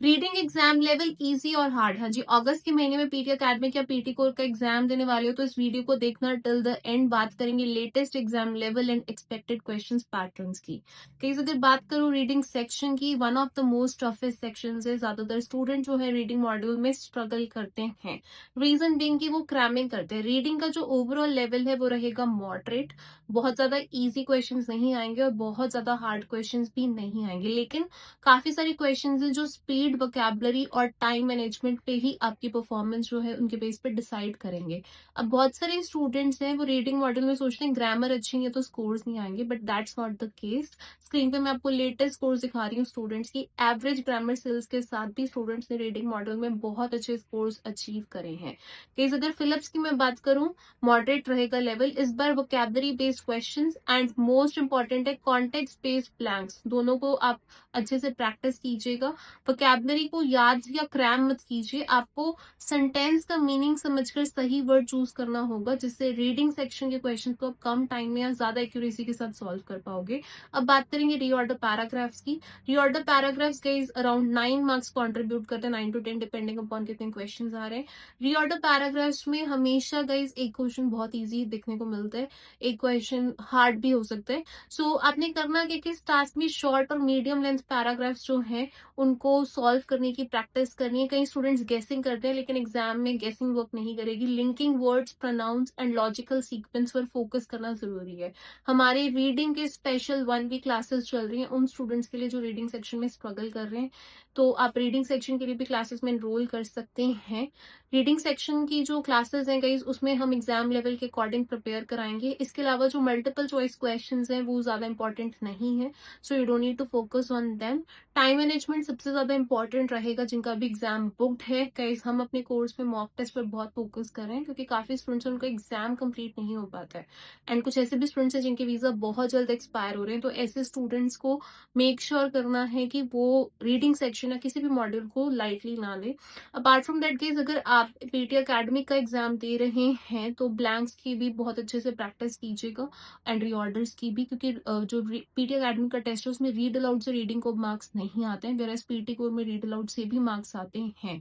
Reading exam level easy और hard. हाँ जी, अगस्त के महीने में पीटी एकेडमिक या पीटी कोर का एग्जाम देने वाले हो तो इस वीडियो को देखना टिल द एंड। बात करेंगे latest exam level and expected questions patterns की। कहीं अगर बात करूं रीडिंग सेक्शन की, one of the most toughest section है। ज्यादातर स्टूडेंट जो है रीडिंग मॉड्यूल में स्ट्रगल करते हैं। रीजन बीइंग कि वो क्रैमिंग करते हैं। रीडिंग का जो ओवरऑल लेवल है वो रहेगा मॉडरेट। बहुत ज्यादा इजी क्वेश्चन नहीं आएंगे और बहुत ज्यादा हार्ड क्वेश्चन भी नहीं आएंगे, लेकिन काफी सारे क्वेश्चंस हैं जो स्पीड, वोकैबुलरी और टाइम मैनेजमेंट पे ही आपकी परफॉर्मेंस जो है उनके बेस पे डिसाइड करेंगे। अब बहुत सारे स्टूडेंट्स हैं वो रीडिंग मॉडल में सोचते हैं ग्रामर अच्छी नहीं है तो स्कोर्स नहीं आएंगे, but that's not the case. Screen पे मैं आपको लेटेस्ट स्कोर्स दिखा रही हूँ स्टूडेंट्स की। एवरेज ग्रामर स्किल्स के साथ भी स्टूडेंट्स ने रीडिंग मॉडल में बहुत अच्छे स्कोर्स अचीव करे हैं। केस अगर फिलिप्स की मैं बात करूं, मॉडरेट रहेगा लेवल। इस बार vocabulary based questions and most important है कॉन्टेक्स्ट बेस्ड ब्लैंक्स, दोनों को आप अच्छे से प्रैक्टिस कीजिएगा। वोकैबुलरी को याद या क्रैम मत कीजिए, आपको सेंटेंस का मीनिंग समझकर सही वर्ड चूज करना होगा, जिससे रीडिंग सेक्शन के क्वेश्चन को आप कम टाइम में या ज्यादा एक्यूरेसी के साथ सॉल्व कर पाओगे। अब बात करेंगे रीऑर्डर पैराग्राफ्स की। Reorder paragraphs guys around 9 marks contribute करते हैं, 9 to 10 डिपेंडिंग अपॉन कितने क्वेश्चन आ रहे हैं। रीऑर्डर पैराग्राफ्स में हमेशा गाइस एक क्वेश्चन बहुत ईजी देखने को मिलता है, एक क्वेश्चन हार्ड भी हो सकता है। सो आपने करना कि किस टास्क में शॉर्ट और मीडियम लेंथ पैराग्राफ्स जो हैं उनको सॉल्व करने की प्रैक्टिस करनी है। कई स्टूडेंट्स गेसिंग करते हैं लेकिन एग्जाम में गेसिंग वर्क नहीं करेगी। Linking words, pronouns and logical sequence पर फोकस करना जरूरी है। हमारे रीडिंग के स्पेशल 1 वीक क्लासेस चल रही हैं उन स्टूडेंट्स के लिए जो रीडिंग सेक्शन में स्ट्रगल कर रहे हैं, तो आप रीडिंग सेक्शन के लिए भी क्लासेस में एनरोल कर सकते हैं। रीडिंग सेक्शन की जो क्लासेस हैं गाइस उसमें हम एग्जाम लेवल के अकॉर्डिंग प्रिपेयर कराएंगे। इसके अलावा जो मल्टीपल चॉइस क्वेश्चंस हैं वो ज्यादा इंपॉर्टेंट नहीं है, so you don't need to focus on them. Time management सबसे ज्यादा इंपॉर्टेंट रहेगा जिनका भी एग्जाम बुक्ड है। गाइस हम अपने कोर्स में मॉक टेस्ट पर बहुत फोकस कर रहे हैं क्योंकि काफी स्टूडेंट्स उनका एग्जाम कंप्लीट नहीं हो पाता है, एंड कुछ ऐसे भी स्टूडेंट्स हैं जिनके वीजा बहुत जल्द एक्सपायर हो रहे हैं। तो ऐसे स्टूडेंट्स को मेक श्योर करना है कि वो रीडिंग सेक्शन या किसी भी मॉड्यूल को लाइटली ना ले। अपार्ट फ्रॉम दैट गाइस अगर आप पीटी एकेडमिक का एग्जाम दे रहे हैं तो ब्लैंक्स की भी बहुत अच्छे से प्रैक्टिस कीजिएगा एंड रीऑर्डर्स की भी, क्योंकि जो पीटी एकेडमिक का टेस्ट है उसमें रीड अलाउड से रीडिंग को मार्क्स नहीं आते हैं, वेरएज पीटी कोर में रीड अलाउड से भी मार्क्स आते हैं।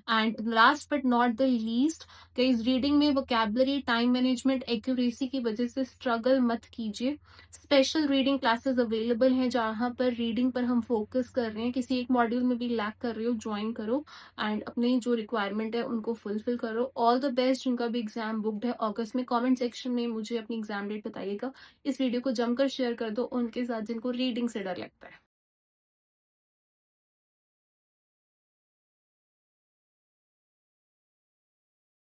And last but not the least guys, reading में वोकैबुलरी, टाइम मैनेजमेंट, एक्यूरेसी की वजह से स्ट्रगल मत कीजिए। स्पेशल रीडिंग क्लासेस अवेलेबल हैं जहां पर रीडिंग पर हम फोकस कर रहे हैं। किसी एक मॉड्यूल में भी लैक कर रहे हो, ज्वाइन करो एंड अपनी जो रिक्वायरमेंट है उनको फुलफिल करो। ऑल द बेस्ट जिनका भी एग्जाम बुक्ड है अगस्त में। कमेंट सेक्शन में मुझे अपनी एग्जाम डेट बताइएगा। इस वीडियो को जमकर शेयर कर दो उनके साथ जिनको रीडिंग से डर लगता है।